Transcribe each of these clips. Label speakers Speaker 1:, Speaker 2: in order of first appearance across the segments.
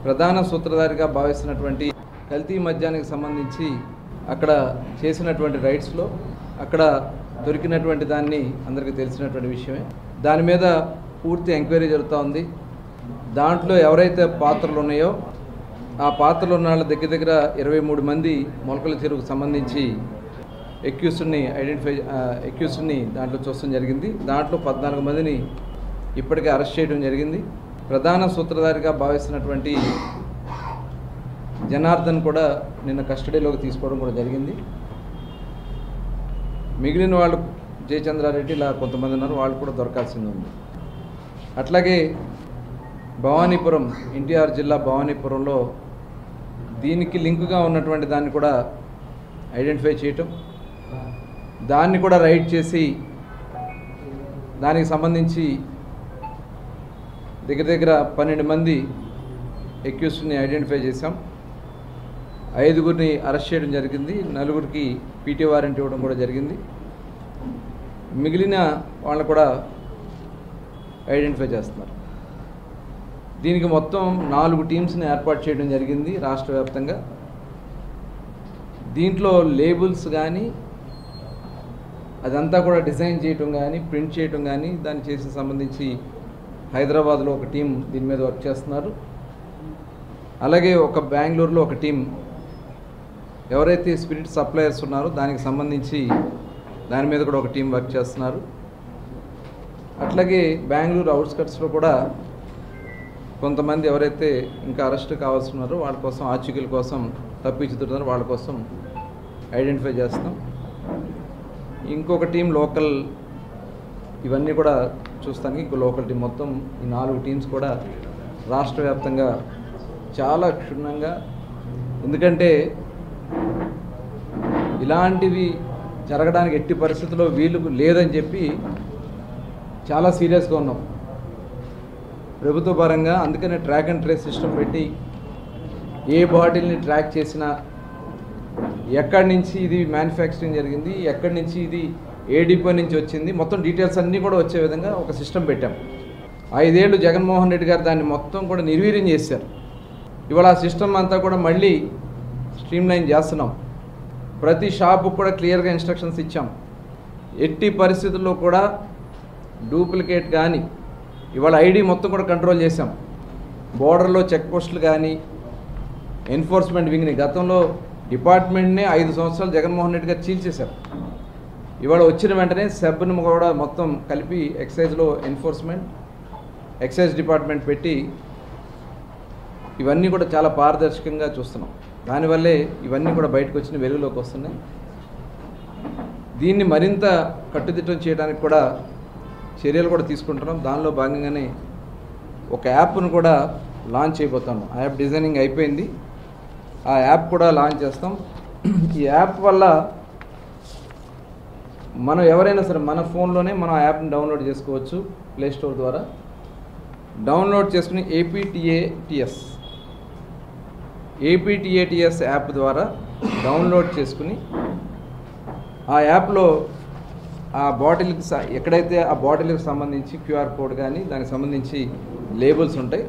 Speaker 1: ప్రధాన సూత్రధారిగా భావిస్తున్నటువంటి కల్తీ మద్యానికి సంబంధించి అక్కడ చేసినటువంటి రైడ్స్లో అక్కడ దొరికినటువంటి దాన్ని అందరికీ తెలిసినటువంటి విషయమే. దాని మీద పూర్తి ఎంక్వైరీ జరుగుతూ ఉంది. దాంట్లో ఎవరైతే పాత్రలు ఉన్నాయో ఆ పాత్రలు ఉన్న వాళ్ళ దగ్గర 23 మంది మొలకల చెరువుకు సంబంధించి ఎక్యూస్డ్ని దాంట్లో చూడడం జరిగింది. దాంట్లో 14 మందిని ఇప్పటికే అరెస్ట్ చేయడం జరిగింది. ప్రధాన సూత్రధారిగా భావిస్తున్నటువంటి జనార్దన్ కూడా నిన్న కస్టడీలోకి తీసుకోవడం కూడా జరిగింది. మిగిలిన వాళ్ళు జయచంద్రారెడ్డి ఇలా కొంతమంది ఉన్నారు, వాళ్ళు కూడా దొరకాల్సింది ఉంది. అట్లాగే భవానీపురం, ఎన్టీఆర్ జిల్లా భవానీపురంలో దీనికి లింకుగా ఉన్నటువంటి దాన్ని కూడా ఐడెంటిఫై చేయటం, దాన్ని కూడా రైడ్ చేసి దానికి సంబంధించి దగ్గర 12 మంది ఎక్యూస్డ్ని ఐడెంటిఫై చేశాం. 5గురిని అరెస్ట్ చేయడం జరిగింది. 4గురికి పీటీ వారెంట్ ఇవ్వడం కూడా జరిగింది. మిగిలిన వాళ్ళని కూడా ఐడెంటిఫై చేస్తున్నారు. దీనికి మొత్తం 4 టీమ్స్ని ఏర్పాటు చేయడం జరిగింది రాష్ట్ర వ్యాప్తంగా. దీంట్లో లేబుల్స్ కానీ అదంతా కూడా డిజైన్ చేయటం కానీ ప్రింట్ చేయటం కానీ దాన్ని చేసే సంబంధించి హైదరాబాద్లో ఒక టీం దీని మీద వర్క్ చేస్తున్నారు. అలాగే ఒక బెంగళూరులో ఒక టీం ఎవరైతే స్పిరిట్ సప్లయర్స్ ఉన్నారో దానికి సంబంధించి దాని మీద కూడా ఒక టీం వర్క్ చేస్తున్నారు. అట్లాగే బెంగళూరు అవుట్స్కట్స్లో కూడా కొంతమంది ఎవరైతే ఇంకా అరెస్ట్ కావాల్సి ఉన్నారో వాళ్ళ కోసం ఆచూకీల కోసం తప్పించుతున్నారో వాళ్ళ కోసం ఐడెంటిఫై చేస్తాం. ఇంకొక టీం లోకల్, ఇవన్నీ కూడా చూస్తానికి ఇంకో లోకల్ టీం, మొత్తం ఈ 4 టీమ్స్ కూడా రాష్ట్ర వ్యాప్తంగా చాలా క్షుణ్ణంగా, ఎందుకంటే ఇలాంటివి జరగడానికి ఎట్టి పరిస్థితుల్లో వీలుకు లేదని చెప్పి చాలా సీరియస్గా ఉన్నాం ప్రభుత్వ పరంగా. అందుకనే ట్రాక్ అండ్ ట్రేస్ సిస్టమ్ పెట్టి ఏ బాటిల్ని ట్రాక్ చేసినా ఎక్కడి నుంచి ఇది మ్యానుఫ్యాక్చరింగ్ జరిగింది, ఎక్కడి నుంచి ఇది ఏ డిపో నుంచి వచ్చింది, మొత్తం డీటెయిల్స్ అన్నీ కూడా వచ్చే విధంగా ఒక సిస్టమ్ పెట్టాం. 5 ఏళ్ళు జగన్మోహన్ రెడ్డి గారు దాన్ని మొత్తం కూడా నిర్వీర్యం చేశారు. ఇవాళ ఆ సిస్టమ్ అంతా కూడా మళ్ళీ స్ట్రీమ్లైన్ చేస్తున్నాం. ప్రతి షాపు కూడా క్లియర్గా ఇన్స్ట్రక్షన్స్ ఇచ్చాం. ఎట్టి పరిస్థితుల్లో కూడా డూప్లికేట్ కానీ ఇవాళ ఐడి మొత్తం కూడా కంట్రోల్ చేశాం. బోర్డర్లో చెక్ పోస్టులు కానీ ఎన్ఫోర్స్మెంట్ వింగ్ని గతంలో డిపార్ట్మెంట్నే 5 సంవత్సరాలు జగన్మోహన్ రెడ్డి గారు చీల్చేశారు. ఇవాళ వచ్చిన వెంటనే సెబ్ను కూడా మొత్తం కలిపి ఎక్సైజ్లో ఎన్ఫోర్స్మెంట్, ఎక్సైజ్ డిపార్ట్మెంట్ పెట్టి ఇవన్నీ కూడా చాలా పారదర్శకంగా చూస్తున్నాం. దానివల్లే ఇవన్నీ కూడా బయటకు వచ్చిన వెలుగులోకి వస్తున్నాయి. దీన్ని మరింత కట్టుదిట్టం చేయడానికి కూడా చర్యలు కూడా తీసుకుంటున్నాం. దానిలో భాగంగానే ఒక యాప్ను కూడా లాంచ్ చేయబోతాము. ఆ యాప్ డిజైనింగ్ అయిపోయింది, ఆ యాప్ కూడా లాంచ్ చేస్తాం. ఈ యాప్ వల్ల మనం ఎవరైనా సరే మన ఫోన్లోనే మనం ఆ యాప్ని డౌన్లోడ్ చేసుకోవచ్చు. ప్లేస్టోర్ ద్వారా డౌన్లోడ్ చేసుకుని ఏపీటీఏటీఎస్ యాప్ ద్వారా డౌన్లోడ్ చేసుకుని ఆ యాప్లో ఆ బాటిల్కి ఎక్కడైతే ఆ బాటిల్కి సంబంధించి క్యూఆర్ కోడ్ కానీ దానికి సంబంధించి లేబుల్స్ ఉంటాయి,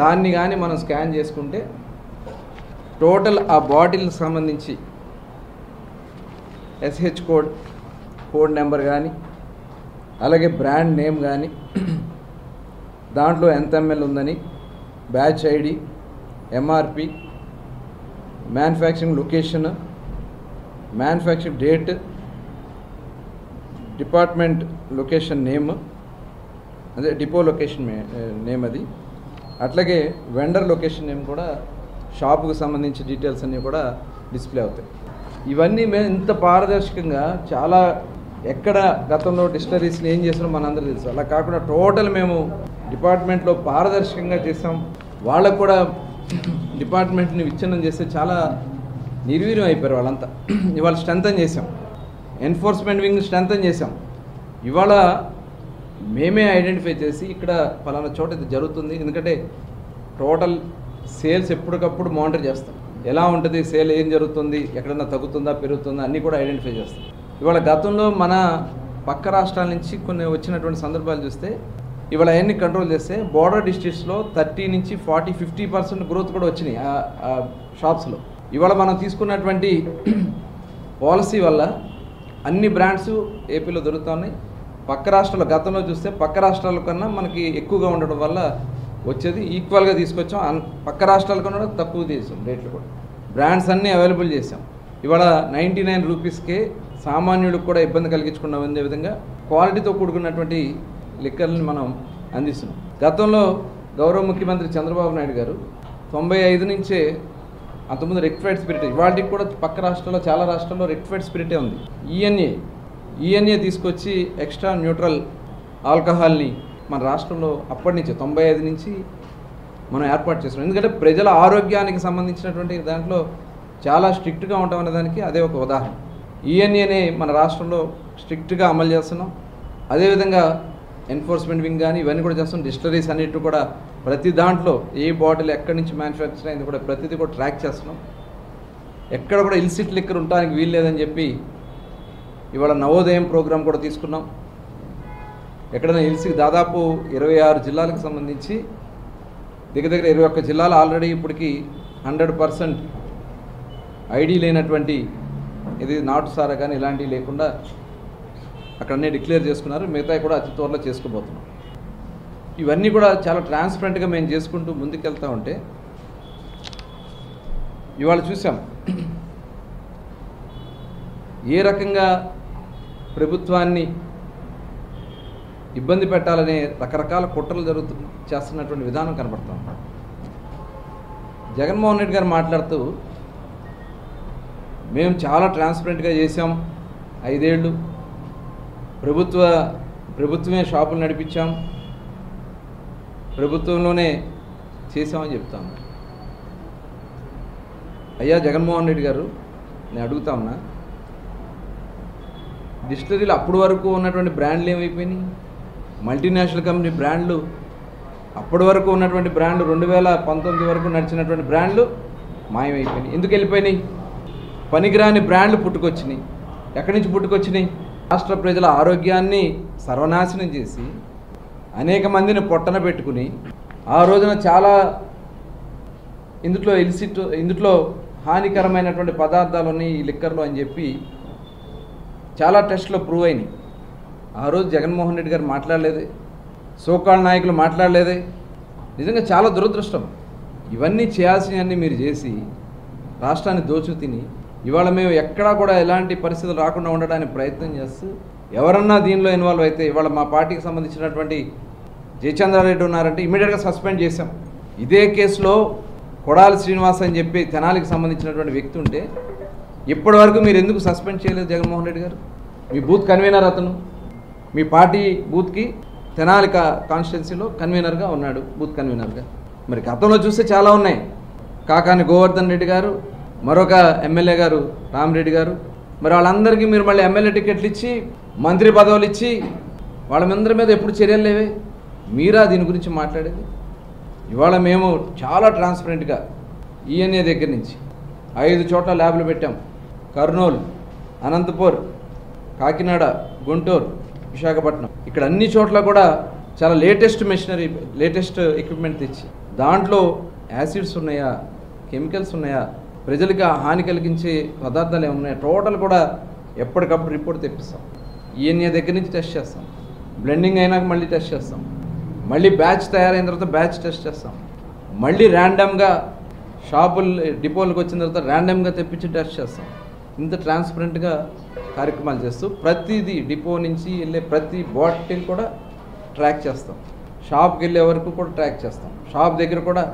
Speaker 1: దాన్ని కానీ మనం స్కాన్ చేసుకుంటే టోటల్ ఆ బాటిల్కి సంబంధించి ఎస్హెచ్ కోడ్ నెంబర్ కానీ అలాగే బ్రాండ్ నేమ్ కానీ దాంట్లో ఎంత ఎంఎల్ ఉందని, batch ID, MRP, manufacturing location, manufacturing date, department location name, అదే డిపో లొకేషన్ నేమ్ అది, అట్లాగే వెండర్ లొకేషన్ నేమ్ కూడా, షాపుకు సంబంధించి డీటెయిల్స్ అన్నీ కూడా డిస్ప్లే అవుతాయి. ఇవన్నీ మేము ఇంత పారదర్శకంగా చాలా ఎక్కడ గతంలో డిస్టరీస్ని ఏం చేసినామో మనందరూ తెలుసు. అలా కాకుండా టోటల్ మేము డిపార్ట్మెంట్లో పారదర్శకంగా చేసాం. వాళ్ళకు కూడా డిపార్ట్మెంట్ని విచ్ఛిన్నం చేస్తే చాలా నిర్వీర్యం అయిపోయారు వాళ్ళంతా. ఇవాళ స్ట్రెంథన్ చేసాం, ఎన్ఫోర్స్మెంట్ వింగ్ స్ట్రెంథన్ చేసాం. ఇవాళ మేమే ఐడెంటిఫై చేసి ఇక్కడ పలానా చోట ఇది జరుగుతుంది, ఎందుకంటే టోటల్ సేల్స్ ఎప్పటికప్పుడు మానిటర్ చేస్తాం. ఎలా ఉంటుంది సేల్, ఏం జరుగుతుంది, ఎక్కడన్నా తగ్గుతుందా పెరుగుతుందా అన్నీ కూడా ఐడెంటిఫై చేస్తాం. ఇవాళ గతంలో మన పక్క రాష్ట్రాల నుంచి కొన్ని వచ్చినటువంటి సందర్భాలు చూస్తే ఇవాళ అవన్నీ కంట్రోల్ చేస్తే బోర్డర్ డిస్ట్రిక్ట్స్లో 30 నుంచి 40-50% గ్రోత్ కూడా వచ్చినాయి ఆ షాప్స్లో. ఇవాళ మనం తీసుకున్నటువంటి పాలసీ వల్ల అన్ని బ్రాండ్స్ ఏపీలో దొరుకుతున్నాయి. పక్క రాష్ట్రాల గతంలో చూస్తే పక్క రాష్ట్రాల కన్నా మనకి ఎక్కువగా ఉండడం వల్ల వచ్చేది ఈక్వల్గా తీసుకొచ్చాం. పక్క రాష్ట్రాల కన్నా తక్కువ చేసాం రేట్లు కూడా. బ్రాండ్స్ అన్నీ అవైలబుల్ చేసాం. ఇవాళ 99 రూపీస్కే సామాన్యుడికి కూడా ఇబ్బంది కలిగించకుండా ఉండే విధంగా క్వాలిటీతో కూడుకున్నటువంటి లిక్కర్ని మనం అందిస్తున్నాం. గతంలో గౌరవ ముఖ్యమంత్రి చంద్రబాబు నాయుడు గారు 95 నుంచే అంతకుముందు రెక్టిఫైడ్ స్పిరిట్, ఇవాళకి కూడా పక్క రాష్ట్రాల్లో చాలా రాష్ట్రాల్లో రెక్టిఫైడ్ స్పిరిటే ఉంది. ఈఎన్ఏ తీసుకొచ్చి ఎక్స్ట్రా న్యూట్రల్ ఆల్కహాల్ని మన రాష్ట్రంలో అప్పటి నుంచి 95 నుంచి మనం ఏర్పాటు చేస్తున్నాం. ఎందుకంటే ప్రజల ఆరోగ్యానికి సంబంధించినటువంటి దాంట్లో చాలా స్ట్రిక్ట్గా ఉంటాం అనేదానికి అదే ఒక ఉదాహరణ. ఈఎన్ఏనే మన రాష్ట్రంలో స్ట్రిక్ట్గా అమలు చేస్తున్నాం. అదేవిధంగా ఎన్ఫోర్స్మెంట్ వింగ్ కానీ ఇవన్నీ కూడా చేస్తున్నాం. డిస్టిలరీస్ అన్నిటి కూడా ప్రతి దాంట్లో ఏ బాటిల్ ఎక్కడి నుంచి మ్యానుఫ్యాక్చర్ అయింది కూడా ప్రతిదీ కూడా ట్రాక్ చేస్తున్నాం. ఎక్కడ కూడా ఇల్సిట్ లిక్కర్ ఉండడానికి వీలు లేదని చెప్పి ఇవాళ నవోదయం ప్రోగ్రాం కూడా తీసుకున్నాం. ఎక్కడైనా ఇల్సిక్ దాదాపు 26 జిల్లాలకు సంబంధించి దగ్గర 21 జిల్లాలు ఆల్రెడీ ఇప్పటికి 100% ఐడి లేనటువంటి ఇది నాటు సారా కానీ ఇలాంటివి లేకుండా అక్కడనే డిక్లేర్ చేసుకున్నారు. మిగతా కూడా అతి త్వరలో చేసుకోబోతున్నాం. ఇవన్నీ కూడా చాలా ట్రాన్స్పరెంట్గా మేము చేసుకుంటూ ముందుకెళ్తూ ఉంటే ఇవాళ చూసాం ఏ రకంగా ప్రభుత్వాన్ని ఇబ్బంది పెట్టాలనే రకరకాల కుట్రలు చేస్తున్నటువంటి విధానం కనబడుతూ ఉంది. జగన్మోహన్ రెడ్డి గారు మాట్లాడుతూ మేము చాలా ట్రాన్స్పరెంట్గా చేసాం, 5 ఏళ్ళు ప్రభుత్వమే షాపులు నడిపించాం, ప్రభుత్వంలోనే చేసామని చెప్తాము. అయ్యా జగన్మోహన్ రెడ్డి గారు, నేను అడుగుతా ఉన్నా, డిస్టిలరీలు అప్పటి వరకు ఉన్నటువంటి బ్రాండ్లు ఏమైపోయినాయి? మల్టీనేషనల్ కంపెనీ బ్రాండ్లు అప్పటి వరకు ఉన్నటువంటి బ్రాండ్లు 2019 వరకు నడిచినటువంటి బ్రాండ్లు మాయమైపోయినాయి. ఎందుకు వెళ్ళిపోయినాయి? పనికిరాని బ్రాండ్లు పుట్టుకొచ్చినాయి. ఎక్కడి నుంచి పుట్టుకొచ్చినాయి? రాష్ట్ర ప్రజల ఆరోగ్యాన్ని సర్వనాశనం చేసి అనేక మందిని పొట్టన పెట్టుకుని ఆ రోజున చాలా ఇందులో హానికరమైనటువంటి పదార్థాలు ఉన్నాయి ఈ లిక్కర్లో అని చెప్పి చాలా టెస్ట్లో ప్రూవ్ అయినాయి. ఆ రోజు జగన్మోహన్ రెడ్డి గారు మాట్లాడలేదే, సోకాళ్ళ నాయకులు మాట్లాడలేదే. నిజంగా చాలా దురదృష్టం. ఇవన్నీ చేయాల్సినవన్నీ మీరు చేసి రాష్ట్రాన్ని దోచు తిని ఇవాళ మేము ఎక్కడా కూడా ఎలాంటి పరిస్థితులు రాకుండా ఉండడానికి ప్రయత్నం చేస్తూ ఎవరన్నా దీనిలో ఇన్వాల్వ్ అయితే ఇవాళ మా పార్టీకి సంబంధించినటువంటి జయచంద్రారెడ్డి ఉన్నారంటే ఇమీడియట్గా సస్పెండ్ చేశాం. ఇదే కేసులో కొడాలి శ్రీనివాస్ అని చెప్పి తెనాలికి సంబంధించినటువంటి వ్యక్తి ఉంటే ఇప్పటి వరకు మీరు ఎందుకు సస్పెండ్ చేయలేదు జగన్మోహన్ రెడ్డి గారు? మీ బూత్ కన్వీనర్ అతను, మీ పార్టీ బూత్కి తెనాలి కాన్స్టిట్యున్సీలో కన్వీనర్గా ఉన్నాడు, బూత్ కన్వీనర్గా. మరి గతంలో చూస్తే చాలా ఉన్నాయి. కాకాని గోవర్ధన్ రెడ్డి గారు, మరొక ఎమ్మెల్యే గారు రామిరెడ్డి గారు, మరి వాళ్ళందరికీ మీరు మళ్ళీ ఎమ్మెల్యే టికెట్లు ఇచ్చి మంత్రి పదవులు ఇచ్చి వాళ్ళందరి మీద ఎప్పుడు చర్యలు లేవే? మీరా దీని గురించి మాట్లాడేది? ఇవాళ మేము చాలా ట్రాన్స్పరెంట్గా ఈఎన్ఏ దగ్గర నుంచి 5 చోట్ల ల్యాబ్లు పెట్టాం. కర్నూలు, అనంతపూర్, కాకినాడ, గుంటూరు, విశాఖపట్నం, ఇక్కడ అన్ని చోట్ల కూడా చాలా లేటెస్ట్ మెషినరీ, లేటెస్ట్ ఎక్విప్మెంట్ తెచ్చి దాంట్లో యాసిడ్స్ ఉన్నాయా, కెమికల్స్ ఉన్నాయా, ప్రజలకు హాని కలిగించే పదార్థాలు ఏమున్నాయా, టోటల్ కూడా ఎప్పటికప్పుడు రిపోర్ట్ తెప్పిస్తాం. ఈఎన్ఏ దగ్గర నుంచి టెస్ట్ చేస్తాం. బ్లెండింగ్ అయినాక మళ్ళీ టెస్ట్ చేస్తాం. మళ్ళీ బ్యాచ్ తయారైన తర్వాత బ్యాచ్ టెస్ట్ చేస్తాం. మళ్ళీ ర్యాండమ్గా షాపులు డిపోలకు వచ్చిన తర్వాత ర్యాండమ్గా తెప్పించి టెస్ట్ చేస్తాం. ఇంత ట్రాన్స్పరెంట్గా కార్యక్రమాలు చేస్తూ ప్రతిదీ డిపో నుంచి వెళ్ళే ప్రతి బాటిల్ కూడా ట్రాక్ చేస్తాం. షాప్కి వెళ్ళే వరకు కూడా ట్రాక్ చేస్తాం. షాప్ దగ్గర కూడా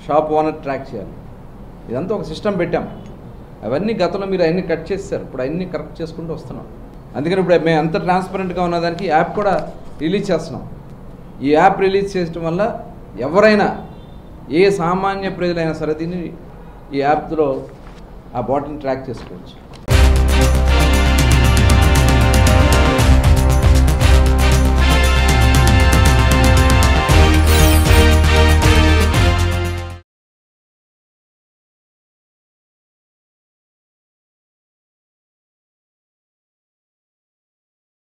Speaker 1: షాప్ ఓనర్ ట్రాక్ చేయాలి. ఇదంతా ఒక సిస్టమ్ పెట్టాం. అవన్నీ గతంలో మీరు అవన్నీ కట్ చేస్తారు, ఇప్పుడు అవన్నీ కరెక్ట్ చేసుకుంటూ వస్తున్నాం. అందుకని ఇప్పుడు మేము అంత ట్రాన్స్పరెంట్గా ఉన్నదానికి యాప్ కూడా రిలీజ్ చేస్తున్నాం. ఈ యాప్ రిలీజ్ చేయడం వల్ల ఎవరైనా ఏ సామాన్య ప్రజలైనా సరే దీన్ని ఈ యాప్లో ఆ బాటిల్ని ట్రాక్ చేసుకోవచ్చు.